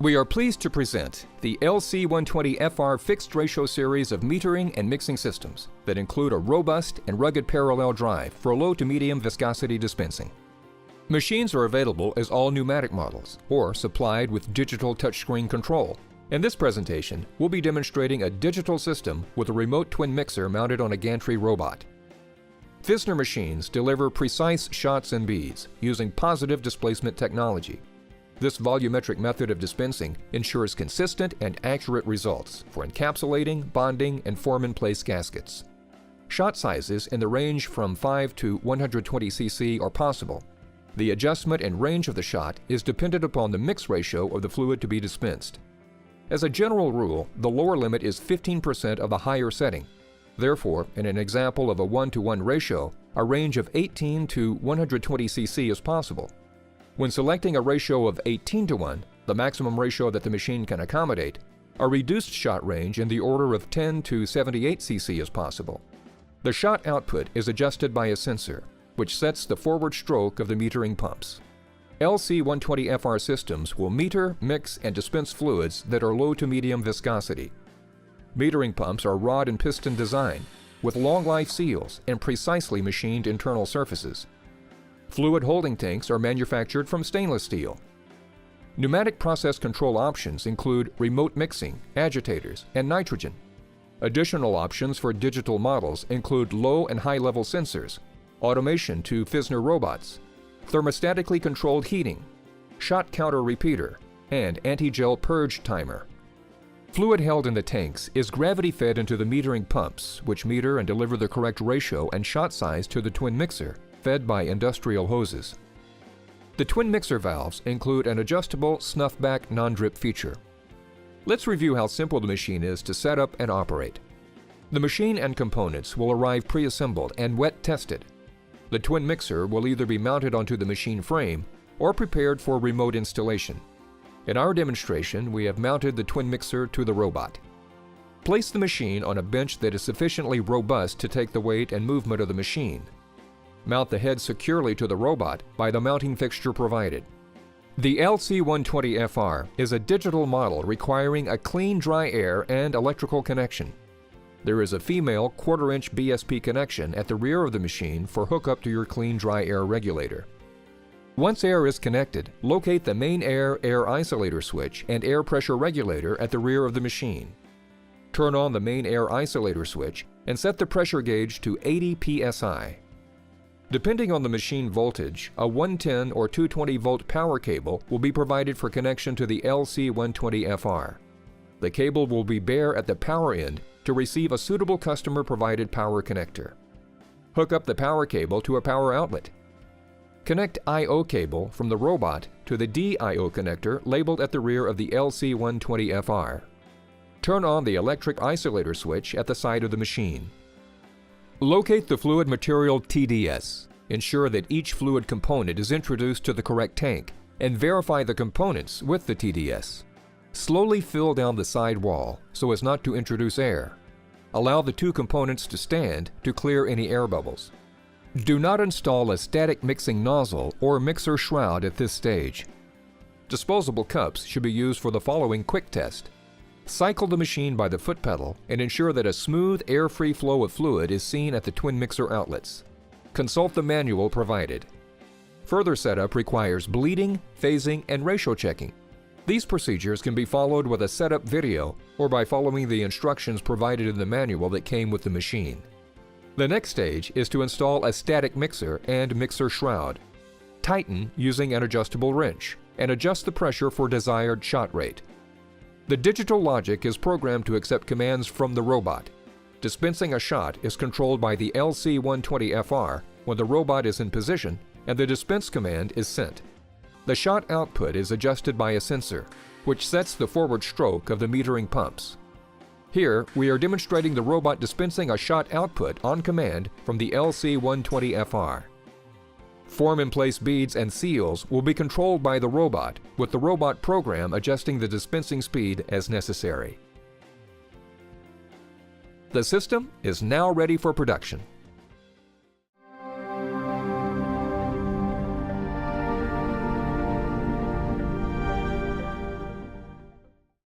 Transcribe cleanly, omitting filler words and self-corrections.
We are pleased to present the LC120FR fixed ratio series of metering and mixing systems that include a robust and rugged parallel drive for low to medium viscosity dispensing. Machines are available as all pneumatic models or supplied with digital touchscreen control. In this presentation, we'll be demonstrating a digital system with a remote twin mixer mounted on a gantry robot. Fisnar machines deliver precise shots and beads using positive displacement technology. This volumetric method of dispensing ensures consistent and accurate results for encapsulating, bonding, and form-in-place gaskets. Shot sizes in the range from 5 to 120 cc are possible. The adjustment and range of the shot is dependent upon the mix ratio of the fluid to be dispensed. As a general rule, the lower limit is 15% of the higher setting. Therefore, in an example of a 1-to-1 ratio, a range of 18 to 120 cc is possible. When selecting a ratio of 18-to-1, the maximum ratio that the machine can accommodate, a reduced shot range in the order of 10 to 78 cc is possible. The shot output is adjusted by a sensor, which sets the forward stroke of the metering pumps. LC120FR systems will meter, mix, and dispense fluids that are low to medium viscosity. Metering pumps are rod and piston design, with long-life seals and precisely machined internal surfaces. Fluid holding tanks are manufactured from stainless steel. Pneumatic process control options include remote mixing, agitators, and nitrogen. Additional options for digital models include low and high-level sensors, automation to Fisnar robots, thermostatically controlled heating, shot counter repeater, and anti-gel purge timer. Fluid held in the tanks is gravity-fed into the metering pumps, which meter and deliver the correct ratio and shot size to the twin mixer, fed by industrial hoses. The twin mixer valves include an adjustable snuff-back non-drip feature. Let's review how simple the machine is to set up and operate. The machine and components will arrive pre-assembled and wet tested. The twin mixer will either be mounted onto the machine frame or prepared for remote installation. In our demonstration, we have mounted the twin mixer to the robot. Place the machine on a bench that is sufficiently robust to take the weight and movement of the machine. Mount the head securely to the robot by the mounting fixture provided. The LC120FR is a digital model requiring a clean dry air and electrical connection. There is a female 1/4-inch BSP connection at the rear of the machine for hookup to your clean dry air regulator. Once air is connected, locate the main air isolator switch and air pressure regulator at the rear of the machine. Turn on the main air isolator switch and set the pressure gauge to 80 psi. Depending on the machine voltage, a 110 or 220 volt power cable will be provided for connection to the LC120FR. The cable will be bare at the power end to receive a suitable customer-provided power connector. Hook up the power cable to a power outlet. Connect I/O cable from the robot to the DIO connector labeled at the rear of the LC120FR. Turn on the electric isolator switch at the side of the machine. Locate the fluid material TDS. Ensure that each fluid component is introduced to the correct tank and verify the components with the TDS. Slowly fill down the side wall so as not to introduce air. Allow the two components to stand to clear any air bubbles. Do not install a static mixing nozzle or mixer shroud at this stage. Disposable cups should be used for the following quick test. Cycle the machine by the foot pedal and ensure that a smooth, air-free flow of fluid is seen at the twin mixer outlets. Consult the manual provided. Further setup requires bleeding, phasing, and ratio checking. These procedures can be followed with a setup video or by following the instructions provided in the manual that came with the machine. The next stage is to install a static mixer and mixer shroud. Tighten using an adjustable wrench and adjust the pressure for desired shot rate. The digital logic is programmed to accept commands from the robot. Dispensing a shot is controlled by the LC120FR when the robot is in position and the dispense command is sent. The shot output is adjusted by a sensor, which sets the forward stroke of the metering pumps. Here, we are demonstrating the robot dispensing a shot output on command from the LC120FR. Form-in-place beads and seals will be controlled by the robot, with the robot program adjusting the dispensing speed as necessary. The system is now ready for production.